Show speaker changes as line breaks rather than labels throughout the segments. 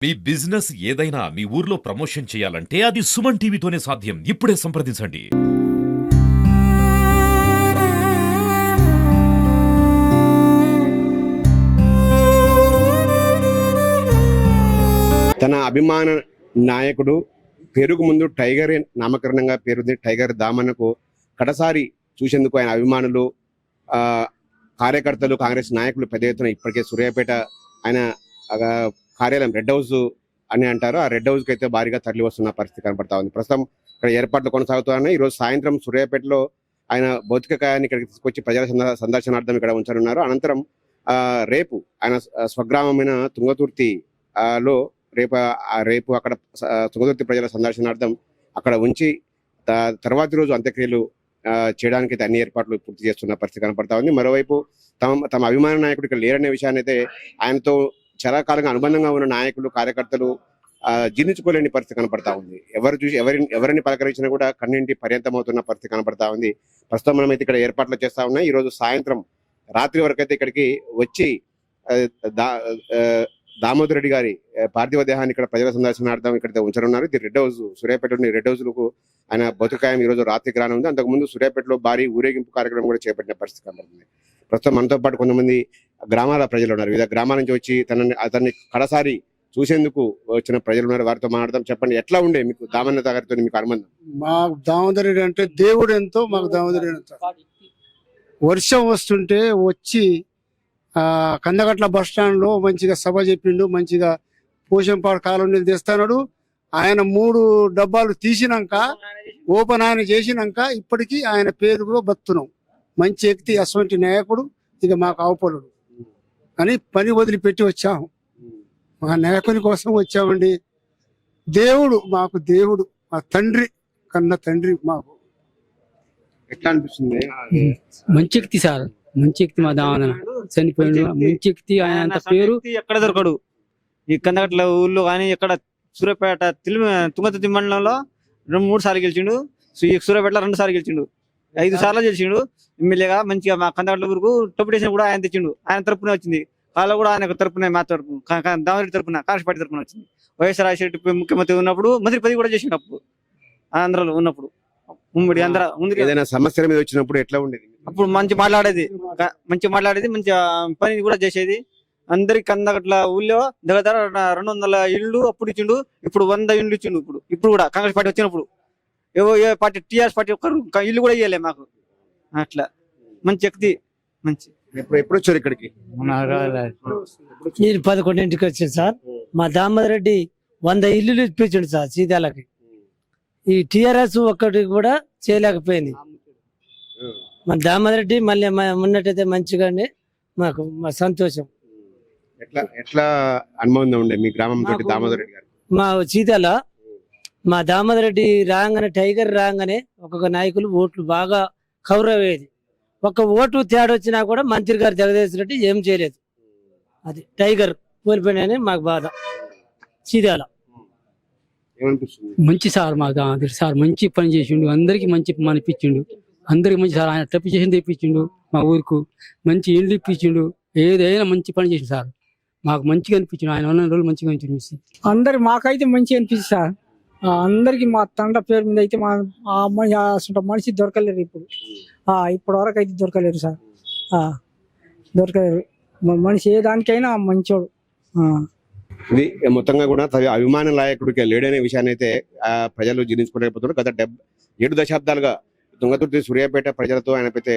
మీ business ఏదైనా మీ ఊర్లో promotion చేయాలంటే అది సుమన్ టీవీతోనే సాధ్యం. ఇప్పుడే సంప్రదించండి.
తన అభిమాన నాయకుడు పేరుకు ముందు టైగర్ నామకరణంగా పేరుంది. టైగర్ దామన్నకు కడసారి చూసేందుకు ఆయన అభిమానులు, కార్యకర్తలు, కాంగ్రెస్ నాయకులు పెద్ద ఎత్తున ఇప్పటికే సూర్యాపేట ఆయన కార్యాలయం రెడ్ హౌస్ అని అంటారు, ఆ రెడ్ హౌస్ కి అయితే భారీగా తరలి వస్తున్న పరిస్థితి కనపడతా ఉంది. ప్రస్తుతం ఇక్కడ ఏర్పాట్లు కొనసాగుతున్నాయి. ఈ రోజు సాయంత్రం సూర్యాపేటలో ఆయన భౌతిక కాయాన్ని ఇక్కడికి తీసుకొచ్చి ప్రజల సందర్శనార్థం ఇక్కడ ఉంచనున్నారు. అనంతరం రేపు ఆయన స్వగ్రామమైన తుంగతుర్తి లో రేపు అక్కడ తుంగతుర్తి ప్రజల సందర్శనార్థం అక్కడ ఉంచి తర్వాతి రోజు అంత్యక్రియలు చేయడానికి అయితే అన్ని ఏర్పాట్లు పూర్తి చేస్తున్న పరిస్థితి కనపడతా ఉంది. మరోవైపు తమ అభిమాన నాయకుడు ఇక్కడ లేరనే విషయాన్ని అయితే ఆయనతో చాలా కాలంగా అనుబంధంగా ఉన్న నాయకులు, కార్యకర్తలు జీర్ణించుకోలేని పరిస్థితి కనపడతా ఉంది. ఎవరిని పలకరించినా కూడా కన్నింటి పర్యంతమవుతున్న పరిస్థితి కనపడతా ఉంది. ప్రస్తుతం మనం అయితే ఇక్కడ ఏర్పాట్లు చేస్తా ఉన్నాయి. ఈ రోజు సాయంత్రం రాత్రి వరకు అయితే ఇక్కడికి వచ్చి దామోదర్ రెడ్డి గారి పార్థివ దేహాన్ని ఇక్కడ ప్రజల సందర్శనార్థం ఇక్కడ ఉంచనున్నారు. ఇది రెడ్ హౌస్, సూర్యాపేటలోని రెడ్ హౌస్ లకు ఆయన భౌతికాయం ఈ రోజు రాత్రికి రానుంది. అంతకుముందు సూర్యాపేటలో భారీ ఊరేగింపు కార్యక్రమం కూడా చేపట్టిన పరిస్థితి కనబడుతుంది. ప్రస్తుతం మనతో పాటు కొంతమంది గ్రామాల ప్రజలు ఉన్నారు. వివిధ గ్రామాల నుంచి వచ్చి అతన్ని కడసారి చూసేందుకు వచ్చిన ప్రజలు ఉన్నారు. వారితో మాట్లాడదాం. చెప్పండి, ఎట్లా ఉండే మీకు దామన్న గారితో మీకు అనుబంధం?
మాకు దామోదర్ రెడ్డి అంటే దేవుడు ఎంతో, మాకు దామోదర్ రెడ్డి ఎంతో. వర్షం వస్తుంటే వచ్చి కందగట్ల బస్ స్టాండ్ లో మంచిగా సభ చెప్పిండు, మంచిగా పోషంపాడు కాలనీలు తెస్తాడు. ఆయన 3 డబ్బాలు తీసినాక ఓపెన్ ఆయన చేసినాక ఇప్పటికీ ఆయన పేరు కూడా బతున్నాం. మంచి వ్యక్తి, అటువంటి నాయకుడు, ఇక మాకు అవపలుడు అని పని వదిలిపెట్టి వచ్చాము. మా నాయకుని కోసం వచ్చామండి. దేవుడు మాకు, దేవుడు మా తండ్రి కన్న తండ్రి మాకు.
ఎట్లా అనిపిస్తుంది?
మంచి వ్యక్తి సార్, మంచి వ్యక్తి. మా దామోదర చనిపోయిండు, మంచి వ్యక్తి. ఆయన పేరు
ఎక్కడ దొరకడు. ఈ కందగట్ల ఊళ్ళో కానీ ఎక్కడ సూర్యాపేట తుంగతుర్తి మండలంలో 2-3 సార్లు గెలిచిండు. సూర్యాపేటలో 2 సార్లు గెలిచిండు, 5 సార్లు గెలిచిండు ఎమ్మెల్యేగా. మంచిగా మా కందగట్ల ఊరుకు డెప్యుటేషన్ కూడా ఆయన తెచ్చిండు. ఆయన తరపున వచ్చింది. కాళ్ళ కూడా ఆయన తరపున, మా తరపు దామోదరెడ్డి తరపున, కాంగ్రెస్ పార్టీ తరపున వచ్చింది. వైఎస్ఆర్ రాజశేఖర ముఖ్యమంత్రి ఉన్నప్పుడు మంత్రి పదవి కూడా చేసిండు. అప్పుడు ఆంధ్రలో ఉన్నప్పుడు ఉమ్మడి ఆంధ్ర ఉంది.
ఏదైనా సమస్యల మీద వచ్చినప్పుడు ఎట్లా ఉండేది?
అప్పుడు మంచి మాట్లాడేది, మంచి పని కూడా చేసేది. అందరికి కందగట్ల ఊళ్ళో దగ్గర 200 ఇళ్ళు అప్పుడు ఇచ్చిండు. ఇప్పుడు 100 ఇళ్ళు ఇచ్చిండు. ఇప్పుడు కూడా కాంగ్రెస్ పార్టీ వచ్చినప్పుడు ఏ పార్టీ, టీఆర్ఎస్ పార్టీ ఒక్కరు ఇల్లు కూడా ఇవ్వలే మాకు. అట్లా మంచి వ్యక్తి. మంచి
ఎప్పుడు వచ్చారు ఇక్కడికి?
నేను 11ంటికి వచ్చాను సార్. మా దామోదర్ రెడ్డి 100 ఇల్లులు ఇప్పించండు సార్ సీతాలకి. ఈ టిఆర్ఎస్ ఒక్కటి కూడా చేయలేకపోయింది. మా దామోదర్ రెడ్డి మళ్ళీ ఉన్నట్టయితే మంచిగా మాకు సంతోషం.
ఎట్లా అనుభవం ఉండే మీ గ్రామం తోటి దామోదర్ రెడ్డి గారు?
మా సీతాల మా దామోదర్ రెడ్డి రాగానే, టైగర్ రాగానే ఒక్కొక్క నాయకులు ఓట్లు బాగా కవర్ అయ్యేది. ఒక్క ఓటు తేడా వచ్చినా కూడా మంత్రి గారు జగదీశ్ రెడ్డి ఏం చేయలేదు. అది టైగర్ కోల్పోయినని మాకు బాధ. సీతాల మంచి సార్, మా దామోదర్ సార్ మంచి పని చేసిండు. అందరికి మంచి పని ఇప్పించిండు. అందరికి మంచి సార్. ఆయన టప్పు చేసింది ఇప్పించిండు. మా ఊరుకు మంచి ఇల్లు ఇప్పించిండు. ఏదైనా మంచి పని చేసిండు సార్. మాకు మంచిగా అనిపించింది. ఆయన ఉన్న రోజులు మంచిగా అనిపించింది.
అందరికి మాకైతే మంచిగా అనిపిస్తుంది సార్. అందరికి మా తండ్రి పేరు మీద అయితే మా అసలు మనిషి దొరకలేరు. ఇప్పుడు వరకు అయితే దొరకలేరు సార్. దొరకలేరు మనిషి, ఏ దానికైనా మంచోడు.
ఇది మొత్తంగా కూడా అభిమాన నాయకుడికి లేడనే విషయాన్ని అయితే ప్రజలు జీర్ణించుకోలేకపోతున్నారు. గత 7 దశాబ్దాలుగా తుంగతుర్తి సూర్యాపేట ప్రజలతో ఆయనకైతే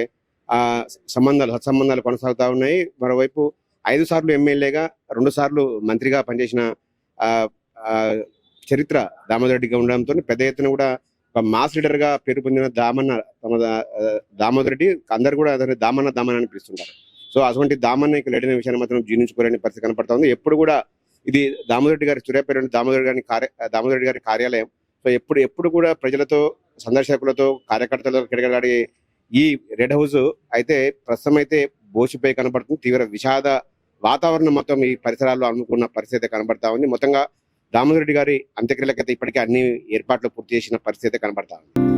సత్సంబంధాలు కొనసాగుతా ఉన్నాయి. మరోవైపు 5 సార్లు ఎమ్మెల్యేగా, 2 సార్లు మంత్రిగా పనిచేసిన చరిత్ర దామోదర్ రెడ్డిగా ఉండడంతో పెద్ద ఎత్తున కూడా ఒక మాస్ లీడర్ గా పేరు పొందిన దామోదర్ రెడ్డి అందరు కూడా దామన్న అని పిలుస్తుంటారు. సో అటువంటి దామన్న ఇక లేడనే విషయాన్ని మాత్రం జీర్ణించుకోలేని పరిస్థితి కనపడతా ఉంది. ఎప్పుడు కూడా ఇది దామోదర్ రెడ్డి గారి సూర్యాపేట దామోదర్ రెడ్డి గారి కార్యాలయం. సో ఎప్పుడు కూడా ప్రజలతో, సందర్శకులతో, కార్యకర్తలతో కిడగలాడే ఈ రెడ్ హౌస్ అయితే ప్రస్తుతం అయితే బోసిపై కనబడుతుంది. తీవ్ర విషాద వాతావరణం మొత్తం ఈ పరిసరాల్లో అనుకున్న పరిస్థితి కనబడతా ఉంది. మొత్తంగా దామోదర్ రెడ్డి గారి అంత్యక్రియలకైతే ఇప్పటికే అన్ని ఏర్పాట్లు పూర్తి చేసిన పరిస్థితి కనబడతా ఉంది.